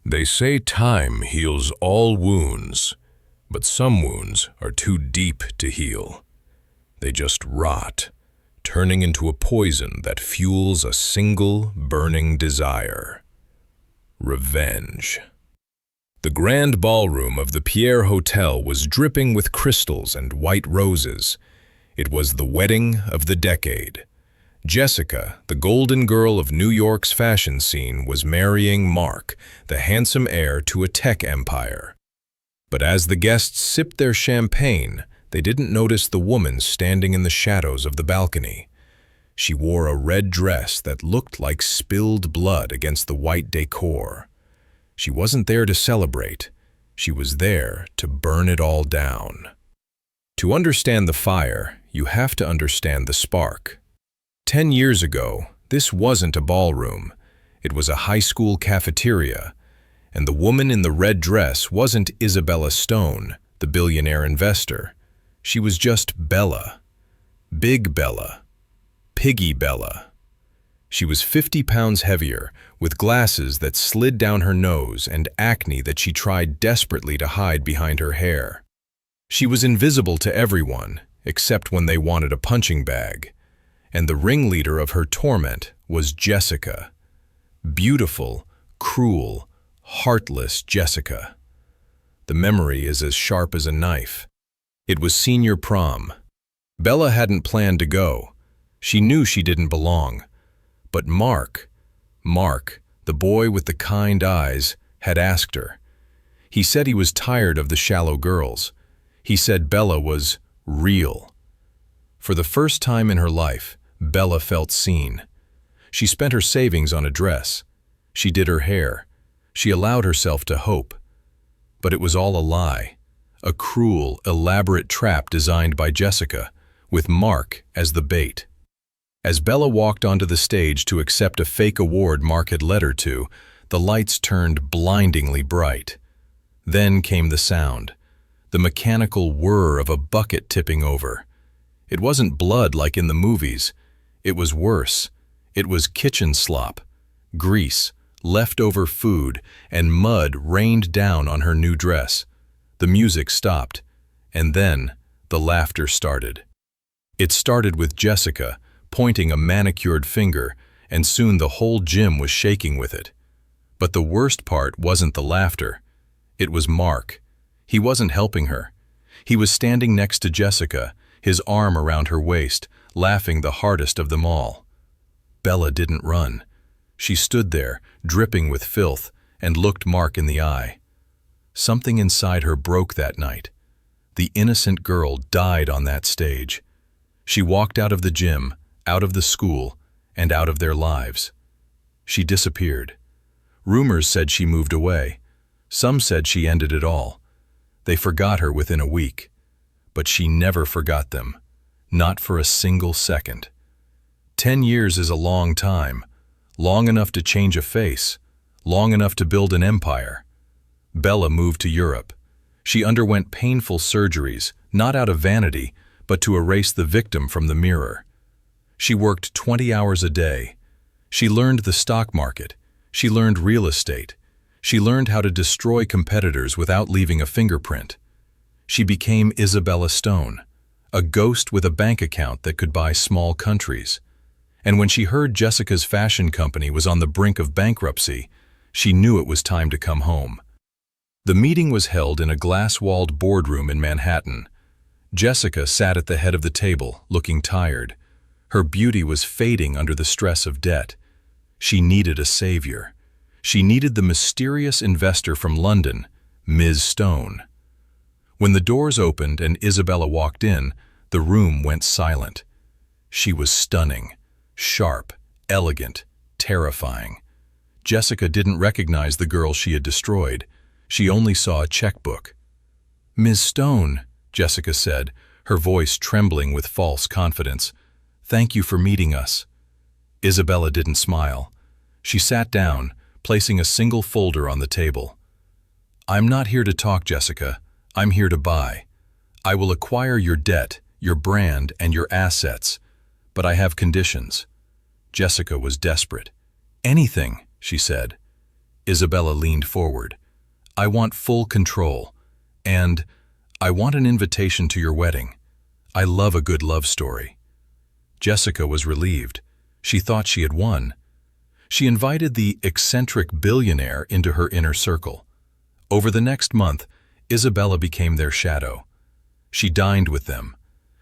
They say time heals all wounds, but some wounds are too deep to heal. They just rot, turning into a poison that fuels a single burning desire: revenge. The grand ballroom of the Pierre Hotel was dripping with crystals and white roses. It was the wedding of the decade. Jessica, the golden girl of New York's fashion scene, was marrying Mark, the handsome heir to a tech empire. But as the guests sipped their champagne, they didn't notice the woman standing in the shadows of the balcony. She wore a red dress that looked like spilled blood against the white decor. She wasn't there to celebrate. She was there to burn it all down. To understand the fire, you have to understand the spark. 10 years ago, this wasn't a ballroom. It was a high school cafeteria, and the woman in the red dress wasn't Isabella Stone, the billionaire investor. She was just Bella. Big Bella. Piggy Bella. She was 50 pounds heavier, with glasses that slid down her nose and acne that she tried desperately to hide behind her hair. She was invisible to everyone, except when they wanted a punching bag. And the ringleader of her torment was Jessica. Beautiful, cruel, heartless Jessica. The memory is as sharp as a knife. It was senior prom. Bella hadn't planned to go. She knew she didn't belong. But Mark, the boy with the kind eyes, had asked her. He said he was tired of the shallow girls. He said Bella was real. For the first time in her life, Bella felt seen. She spent her savings on a dress. She did her hair. She allowed herself to hope. But it was all a lie, a cruel, elaborate trap designed by Jessica, with Mark as the bait. As Bella walked onto the stage to accept a fake award Mark had led her to, the lights turned blindingly bright. Then came the sound, the mechanical whir of a bucket tipping over. It wasn't blood like in the movies. It was worse. It was kitchen slop, grease, leftover food, and mud rained down on her new dress. The music stopped, and then the laughter started. It started with Jessica pointing a manicured finger, and soon the whole gym was shaking with it. But the worst part wasn't the laughter. It was Mark. He wasn't helping her. He was standing next to Jessica, his arm around her waist, laughing the hardest of them all. Bella didn't run. She stood there, dripping with filth, and looked Mark in the eye. Something inside her broke that night. The innocent girl died on that stage. She walked out of the gym, out of the school, and out of their lives. She disappeared. Rumors said she moved away. Some said she ended it all. They forgot her within a week. But she never forgot them. Not for a single second. 10 years is a long time, long enough to change a face, long enough to build an empire. Bella moved to Europe. She underwent painful surgeries, not out of vanity, but to erase the victim from the mirror. She worked 20 hours a day. She learned the stock market. She learned real estate. She learned how to destroy competitors without leaving a fingerprint. She became Isabella Stone, a ghost with a bank account that could buy small countries. And when she heard Jessica's fashion company was on the brink of bankruptcy, she knew it was time to come home. The meeting was held in a glass-walled boardroom in Manhattan. Jessica sat at the head of the table, looking tired. Her beauty was fading under the stress of debt. She needed a savior. She needed the mysterious investor from London, Ms. Stone. When the doors opened and Isabella walked in, the room went silent. She was stunning, sharp, elegant, terrifying. Jessica didn't recognize the girl she had destroyed. She only saw a checkbook. "Ms. Stone," Jessica said, her voice trembling with false confidence. "Thank you for meeting us." Isabella didn't smile. She sat down, placing a single folder on the table. "I'm not here to talk, Jessica. I'm here to buy. I will acquire your debt, your brand, and your assets. But I have conditions." Jessica was desperate. "Anything," she said. Isabella leaned forward. "I want full control. And I want an invitation to your wedding. I love a good love story." Jessica was relieved. She thought she had won. She invited the eccentric billionaire into her inner circle. Over the next month, Isabella became their shadow. She dined with them.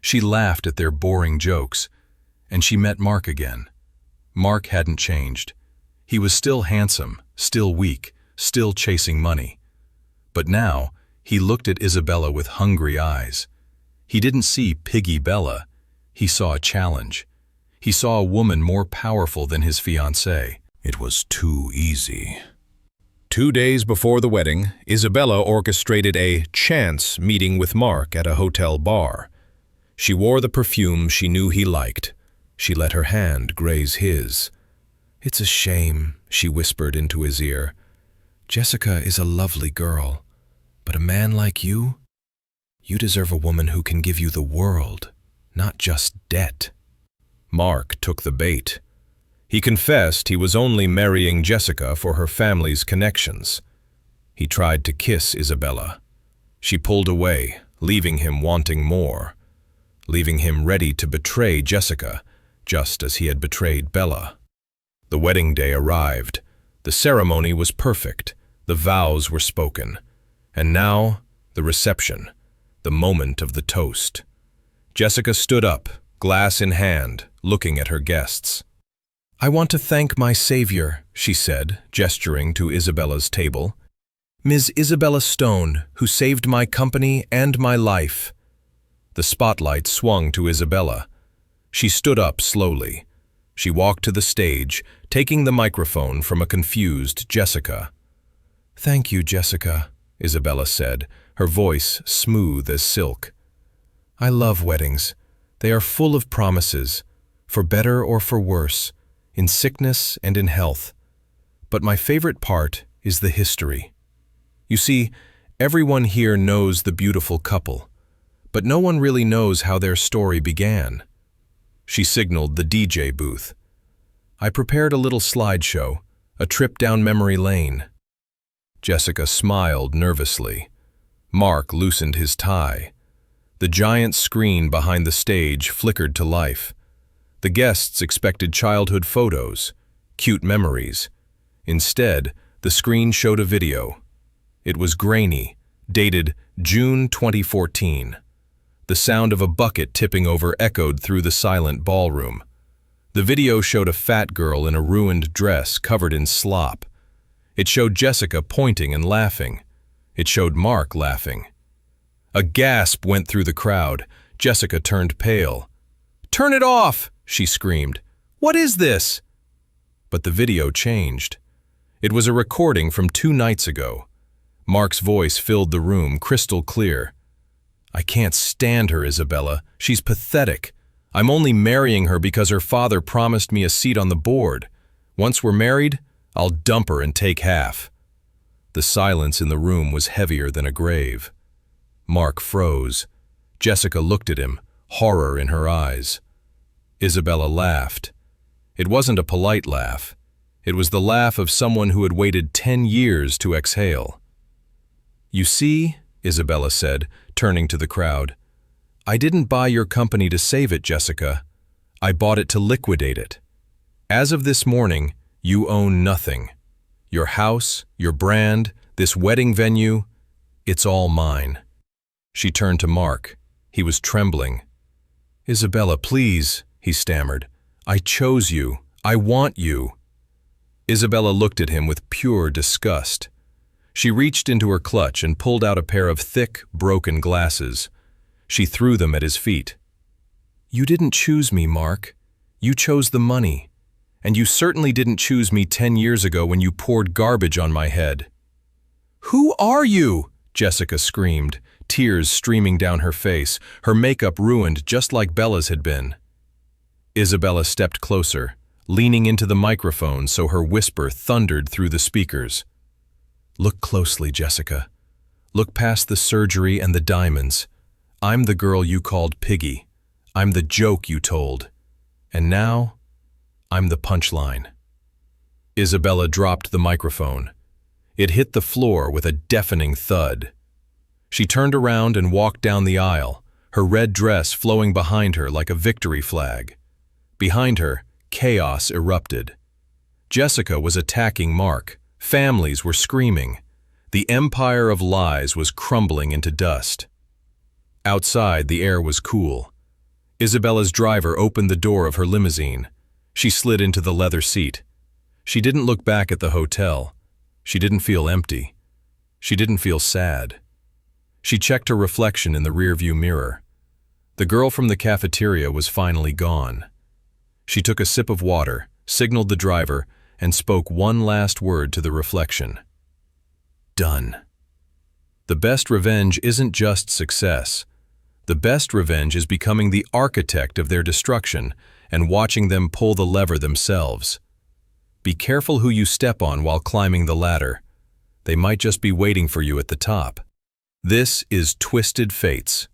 She laughed at their boring jokes. And she met Mark again. Mark hadn't changed. He was still handsome, still weak, still chasing money. But now, he looked at Isabella with hungry eyes. He didn't see Piggy Bella. He saw a challenge. He saw a woman more powerful than his fiancée. It was too easy. 2 days before the wedding, Isabella orchestrated a chance meeting with Mark at a hotel bar. She wore the perfume she knew he liked. She let her hand graze his. "It's a shame," she whispered into his ear. "Jessica is a lovely girl, but a man like you? You deserve a woman who can give you the world, not just debt." Mark took the bait. He confessed he was only marrying Jessica for her family's connections. He tried to kiss Isabella. She pulled away, leaving him wanting more, leaving him ready to betray Jessica, just as he had betrayed Bella. The wedding day arrived. The ceremony was perfect. The vows were spoken. And now, the reception, the moment of the toast. Jessica stood up, glass in hand, looking at her guests. "I want to thank my savior," she said, gesturing to Isabella's table. "Ms. Isabella Stone, who saved my company and my life." The spotlight swung to Isabella. She stood up slowly. She walked to the stage, taking the microphone from a confused Jessica. "Thank you, Jessica," Isabella said, her voice smooth as silk. "I love weddings. They are full of promises, for better or for worse, in sickness and in health. But my favorite part is the history. You see, everyone here knows the beautiful couple, but no one really knows how their story began." She signaled the DJ booth. "I prepared a little slideshow, a trip down memory lane." Jessica smiled nervously. Mark loosened his tie. The giant screen behind the stage flickered to life. The guests expected childhood photos, cute memories. Instead, the screen showed a video. It was grainy, dated June 2014. The sound of a bucket tipping over echoed through the silent ballroom. The video showed a fat girl in a ruined dress covered in slop. It showed Jessica pointing and laughing. It showed Mark laughing. A gasp went through the crowd. Jessica turned pale. "Turn it off!" she screamed. "What is this?" But the video changed. It was a recording from 2 nights ago. Mark's voice filled the room, crystal clear. "I can't stand her, Isabella. She's pathetic. I'm only marrying her because her father promised me a seat on the board. Once we're married, I'll dump her and take half." The silence in the room was heavier than a grave. Mark froze. Jessica looked at him, horror in her eyes. Isabella laughed. It wasn't a polite laugh. It was the laugh of someone who had waited 10 years to exhale. "You see," Isabella said, turning to the crowd, "I didn't buy your company to save it, Jessica. I bought it to liquidate it. As of this morning, you own nothing. Your house, your brand, this wedding venue, it's all mine." She turned to Mark. He was trembling. "Isabella, please," he stammered. "I chose you. I want you." Isabella looked at him with pure disgust. She reached into her clutch and pulled out a pair of thick, broken glasses. She threw them at his feet. "You didn't choose me, Mark. You chose the money. And you certainly didn't choose me 10 years ago when you poured garbage on my head." "Who are you?" Jessica screamed, tears streaming down her face, her makeup ruined just like Bella's had been. Isabella stepped closer, leaning into the microphone so her whisper thundered through the speakers. "Look closely, Jessica. Look past the surgery and the diamonds. I'm the girl you called Piggy. I'm the joke you told. And now, I'm the punchline." Isabella dropped the microphone. It hit the floor with a deafening thud. She turned around and walked down the aisle, her red dress flowing behind her like a victory flag. Behind her, chaos erupted. Jessica was attacking Mark. Families were screaming. The empire of lies was crumbling into dust. Outside, the air was cool. Isabella's driver opened the door of her limousine. She slid into the leather seat. She didn't look back at the hotel. She didn't feel empty. She didn't feel sad. She checked her reflection in the rearview mirror. The girl from the cafeteria was finally gone. She took a sip of water, signaled the driver, and spoke one last word to the reflection. Done. The best revenge isn't just success. The best revenge is becoming the architect of their destruction and watching them pull the lever themselves. Be careful who you step on while climbing the ladder. They might just be waiting for you at the top. This is Twisted Fates.